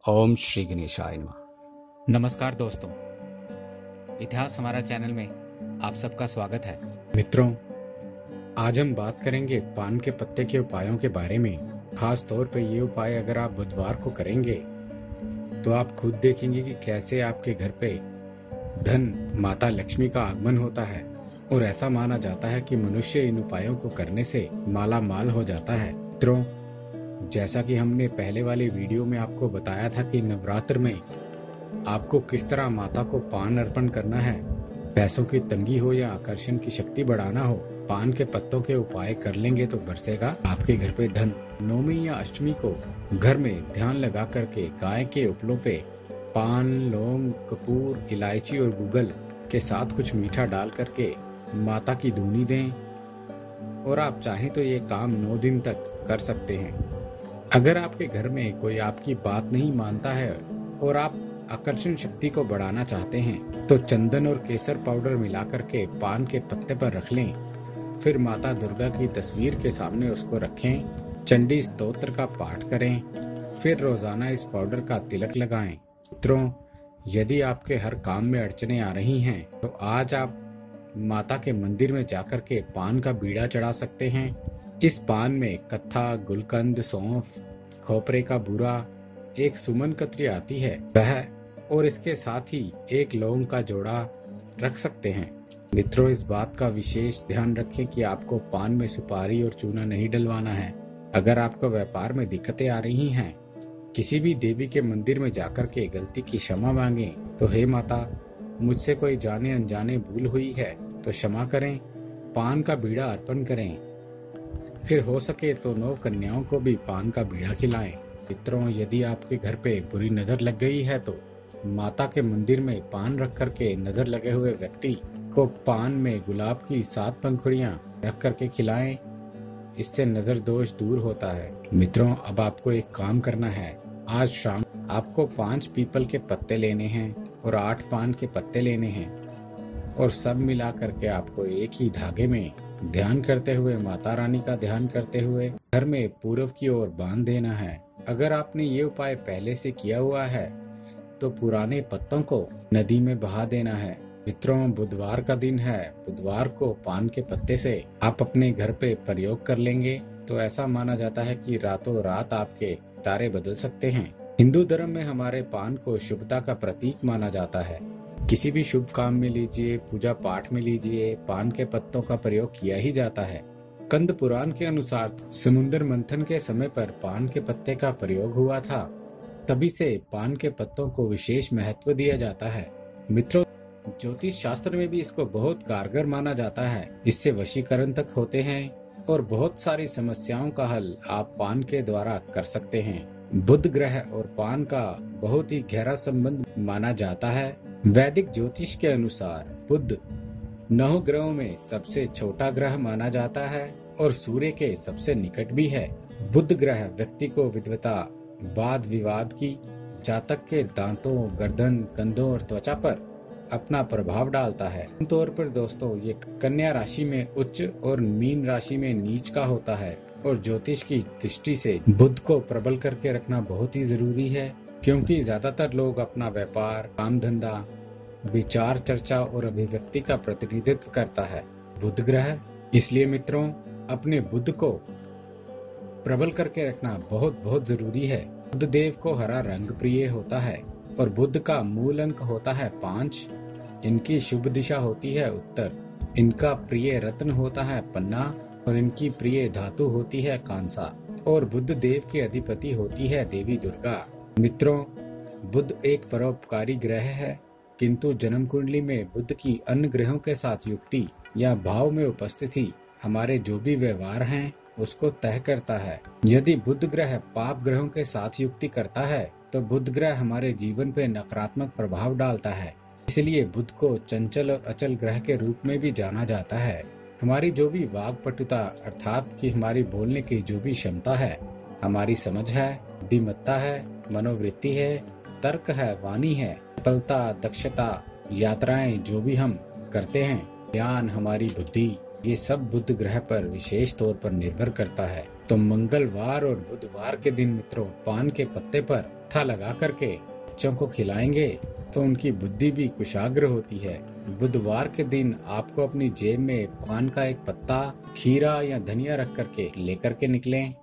ओम श्री गणेशाय नमः। नमस्कार दोस्तों, इतिहास हमारा चैनल में आप सबका स्वागत है। मित्रों, आज हम बात करेंगे पान के पत्ते के उपायों के बारे में। खास तौर पे ये उपाय अगर आप बुधवार को करेंगे तो आप खुद देखेंगे कि कैसे आपके घर पे धन माता लक्ष्मी का आगमन होता है। और ऐसा माना जाता है कि मनुष्य इन उपायों को करने से माला माल हो जाता है। मित्रों, जैसा कि हमने पहले वाले वीडियो में आपको बताया था कि नवरात्र में आपको किस तरह माता को पान अर्पण करना है। पैसों की तंगी हो या आकर्षण की शक्ति बढ़ाना हो, पान के पत्तों के उपाय कर लेंगे तो बरसेगा आपके घर पे धन। नवमी या अष्टमी को घर में ध्यान लगा करके गाय के उपलों पे पान, लौंग, कपूर, इलायची और गूगल के साथ कुछ मीठा डाल करके माता की धूनी दें। और आप चाहें तो ये काम 9 दिन तक कर सकते हैं। अगर आपके घर में कोई आपकी बात नहीं मानता है और आप आकर्षण शक्ति को बढ़ाना चाहते हैं तो चंदन और केसर पाउडर मिला करके पान के पत्ते पर रख लें। फिर माता दुर्गा की तस्वीर के सामने उसको रखें, चंडी स्तोत्र का पाठ करें, फिर रोजाना इस पाउडर का तिलक लगाएं। मित्रों, यदि आपके हर काम में अड़चने आ रही हैं तो आज आप माता के मंदिर में जाकर के पान का बीड़ा चढ़ा सकते हैं। इस पान में कत्था, गुलकंद, सौंफ, खोपरे का बूरा, एक सुमन कतरी आती है वह और इसके साथ ही एक लौंग का जोड़ा रख सकते हैं। मित्रों, इस बात का विशेष ध्यान रखें कि आपको पान में सुपारी और चूना नहीं डलवाना है। अगर आपको व्यापार में दिक्कतें आ रही हैं, किसी भी देवी के मंदिर में जाकर के गलती की क्षमा मांगे तो हे माता, मुझसे कोई जाने अनजाने भूल हुई है तो क्षमा करें। पान का बीड़ा अर्पण करें। फिर हो सके तो 9 कन्याओं को भी पान का बीड़ा खिलाएं। मित्रों, यदि आपके घर पे बुरी नजर लग गई है तो माता के मंदिर में पान रख करके नजर लगे हुए व्यक्ति को पान में गुलाब की 7 पंखुड़ियां रख करके खिलाएं। इससे नजर दोष दूर होता है। मित्रों, अब आपको एक काम करना है। आज शाम आपको 5 पीपल के पत्ते लेने हैं और 8 पान के पत्ते लेने हैं और सब मिला करके आपको एक ही धागे में ध्यान करते हुए, माता रानी का ध्यान करते हुए घर में पूर्व की ओर बांध देना है। अगर आपने ये उपाय पहले से किया हुआ है तो पुराने पत्तों को नदी में बहा देना है। मित्रों, बुधवार का दिन है। बुधवार को पान के पत्ते से आप अपने घर पे प्रयोग कर लेंगे तो ऐसा माना जाता है कि रातों रात आपके तारे बदल सकते हैं। हिंदू धर्म में हमारे पान को शुभता का प्रतीक माना जाता है। किसी भी शुभ काम में लीजिए, पूजा पाठ में लीजिए, पान के पत्तों का प्रयोग किया ही जाता है। कंद पुराण के अनुसार समुद्र मंथन के समय पर पान के पत्ते का प्रयोग हुआ था। तभी से पान के पत्तों को विशेष महत्व दिया जाता है। मित्रों, ज्योतिष शास्त्र में भी इसको बहुत कारगर माना जाता है। इससे वशीकरण तक होते हैं और बहुत सारी समस्याओं का हल आप पान के द्वारा कर सकते हैं। बुध ग्रह और पान का बहुत ही गहरा संबंध माना जाता है। वैदिक ज्योतिष के अनुसार बुध 9 ग्रहों में सबसे छोटा ग्रह माना जाता है और सूर्य के सबसे निकट भी है। बुध ग्रह व्यक्ति को विद्वता, वाद विवाद की, जातक के दांतों, गर्दन, कंधों और त्वचा पर अपना प्रभाव डालता है। आमतौर पर दोस्तों ये कन्या राशि में उच्च और मीन राशि में नीच का होता है और ज्योतिष की दृष्टि से बुध को प्रबल करके रखना बहुत ही जरूरी है, क्योंकि ज्यादातर लोग अपना व्यापार, काम धंधा, विचार चर्चा और अभिव्यक्ति का प्रतिनिधित्व करता है बुध ग्रह। इसलिए मित्रों, अपने बुध को प्रबल करके रखना बहुत बहुत जरूरी है। बुध देव को हरा रंग प्रिय होता है और बुध का मूल अंक होता है 5। इनकी शुभ दिशा होती है उत्तर। इनका प्रिय रत्न होता है पन्ना और इनकी प्रिय धातु होती है कांसा और बुध देव के अधिपति होती है देवी दुर्गा। मित्रों, बुध एक परोपकारी ग्रह है, किंतु जन्म कुंडली में बुध की अन्य ग्रहों के साथ युक्ति या भाव में उपस्थिति हमारे जो भी व्यवहार हैं उसको तय करता है। यदि बुध ग्रह पाप ग्रहों के साथ युक्ति करता है तो बुध ग्रह हमारे जीवन पे नकारात्मक प्रभाव डालता है। इसलिए बुध को चंचल और अचल ग्रह के रूप में भी जाना जाता है। हमारी जो भी वाक्पटुता अर्थात कि हमारी बोलने की जो भी क्षमता है, हमारी समझ है, बुद्धिमत्ता है, मनोवृत्ति है, तर्क है, वाणी है, सफलता, दक्षता, यात्राएं जो भी हम करते हैं, ज्ञान, हमारी बुद्धि, ये सब बुध ग्रह पर विशेष तौर पर निर्भर करता है। तो मंगलवार और बुधवार के दिन मित्रों, पान के पत्ते पर मत्था लगा करके बच्चों को खिलाएंगे तो उनकी बुद्धि भी कुशाग्र होती है। बुधवार के दिन आपको अपनी जेब में पान का एक पत्ता, खीरा या धनिया रख करके लेकर के निकलें।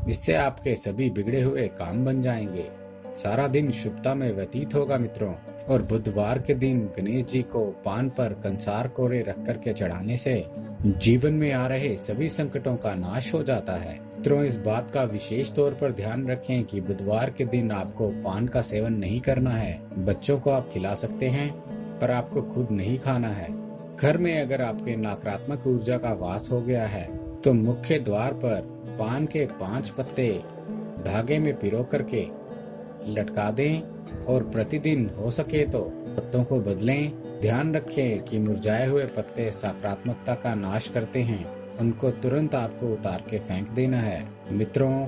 इससे आपके सभी बिगड़े हुए काम बन जाएंगे। सारा दिन शुभता में व्यतीत होगा मित्रों। और बुधवार के दिन गणेश जी को पान पर कंसार कोरे रख करके चढ़ाने से जीवन में आ रहे सभी संकटों का नाश हो जाता है। मित्रों, इस बात का विशेष तौर पर ध्यान रखें कि बुधवार के दिन आपको पान का सेवन नहीं करना है। बच्चों को आप खिला सकते हैं पर आपको खुद नहीं खाना है। घर में अगर आपके नकारात्मक ऊर्जा का वास हो गया है तो मुख्य द्वार पर पान के 5 पत्ते धागे में पिरो करके लटका दें और प्रतिदिन हो सके तो पत्तों को बदलें। ध्यान रखें कि मुरझाए हुए पत्ते सकारात्मकता का नाश करते हैं। उनको तुरंत आपको उतार के फेंक देना है। मित्रों,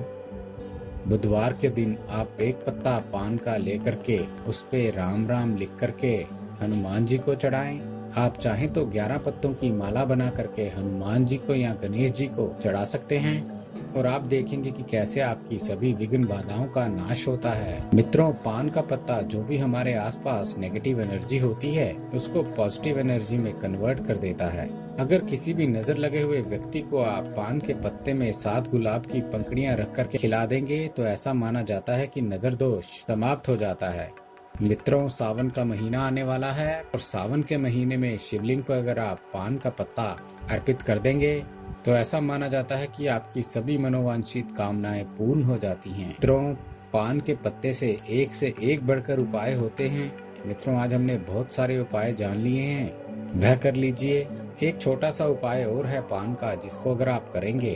बुधवार के दिन आप एक पत्ता पान का लेकर के उस पे राम राम लिख करके हनुमान जी को चढ़ाएं। आप चाहें तो 11 पत्तों की माला बना करके हनुमान जी को या गणेश जी को चढ़ा सकते हैं और आप देखेंगे कि कैसे आपकी सभी विघ्न बाधाओं का नाश होता है। मित्रों, पान का पत्ता जो भी हमारे आसपास नेगेटिव एनर्जी होती है उसको पॉजिटिव एनर्जी में कन्वर्ट कर देता है। अगर किसी भी नजर लगे हुए व्यक्ति को आप पान के पत्ते में 7 गुलाब की पंखुड़ियां रख करके खिला देंगे तो ऐसा माना जाता है कि नजर दोष समाप्त हो जाता है। मित्रों, सावन का महीना आने वाला है और सावन के महीने में शिवलिंग पर अगर आप पान का पत्ता अर्पित कर देंगे तो ऐसा माना जाता है कि आपकी सभी मनोवांछित कामनाएं पूर्ण हो जाती हैं। मित्रों, पान के पत्ते से एक बढ़कर उपाय होते हैं। मित्रों, आज हमने बहुत सारे उपाय जान लिए हैं, वह कर लीजिए। एक छोटा सा उपाय और है पान का, जिसको अगर आप करेंगे,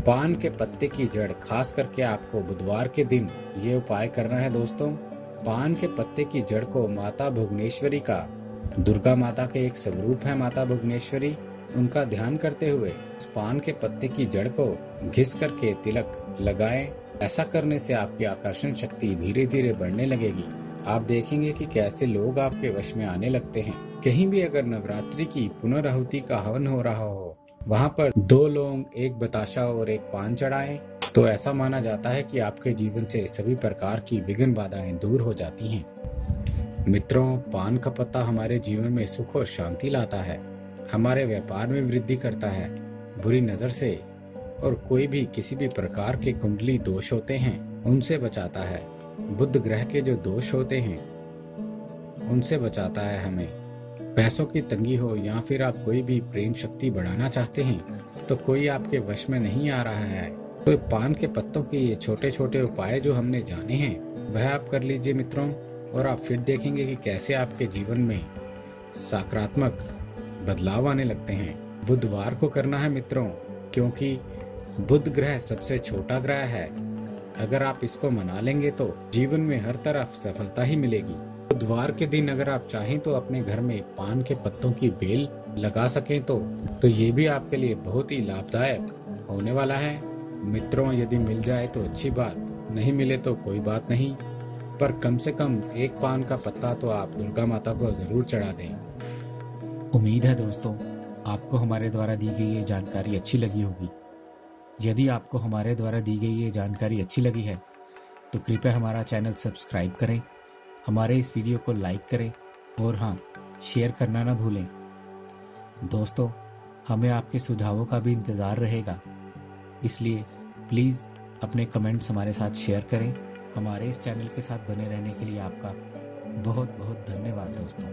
पान के पत्ते की जड़ खास करके आपको बुधवार के दिन ये उपाय करना है। दोस्तों, पान के पत्ते की जड़ को माता भुवनेश्वरी का, दुर्गा माता के एक स्वरूप है माता भुवनेश्वरी, उनका ध्यान करते हुए उस पान के पत्ते की जड़ को घिस करके तिलक लगाएं। ऐसा करने से आपकी आकर्षण शक्ति धीरे धीरे बढ़ने लगेगी। आप देखेंगे कि कैसे लोग आपके वश में आने लगते हैं। कहीं भी अगर नवरात्रि की पुनराहुति का हवन हो रहा हो, वहाँ पर 2 लौंग, 1 बताशा और 1 पान चढ़ाएं तो ऐसा माना जाता है कि आपके जीवन से सभी प्रकार की विघ्न बाधाएं दूर हो जाती हैं। मित्रों, पान का पत्ता हमारे जीवन में सुख और शांति लाता है, हमारे व्यापार में वृद्धि करता है, बुरी नजर से और कोई भी किसी भी प्रकार के कुंडली दोष होते हैं उनसे बचाता है। बुध ग्रह के जो दोष होते हैं उनसे बचाता है हमें। पैसों की तंगी हो या फिर आप कोई भी प्रेम शक्ति बढ़ाना चाहते हैं तो कोई आपके वश में नहीं आ रहा है, तो पान के पत्तों के ये छोटे छोटे उपाय जो हमने जाने हैं वह आप कर लीजिए मित्रों, और आप फिर देखेंगे कि कैसे आपके जीवन में सकारात्मक बदलाव आने लगते हैं। बुधवार को करना है मित्रों, क्योंकि बुध ग्रह सबसे छोटा ग्रह है। अगर आप इसको मना लेंगे तो जीवन में हर तरफ सफलता ही मिलेगी। बुधवार के दिन अगर आप चाहें तो अपने घर में पान के पत्तों की बेल लगा सकें तो ये भी आपके लिए बहुत ही लाभदायक होने वाला है। मित्रों, यदि मिल जाए तो अच्छी बात, नहीं मिले तो कोई बात नहीं, पर कम से कम 1 पान का पत्ता तो आप दुर्गा माता को जरूर चढ़ा दें। उम्मीद है दोस्तों आपको हमारे द्वारा दी गई ये जानकारी अच्छी लगी होगी। यदि आपको हमारे द्वारा दी गई ये जानकारी अच्छी लगी है तो कृपया हमारा चैनल सब्सक्राइब करें, हमारे इस वीडियो को लाइक करें और हाँ, शेयर करना ना भूलें। दोस्तों, हमें आपके सुझावों का भी इंतज़ार रहेगा, इसलिए प्लीज़ अपने कमेंट्स हमारे साथ शेयर करें। हमारे इस चैनल के साथ बने रहने के लिए आपका बहुत बहुत धन्यवाद दोस्तों।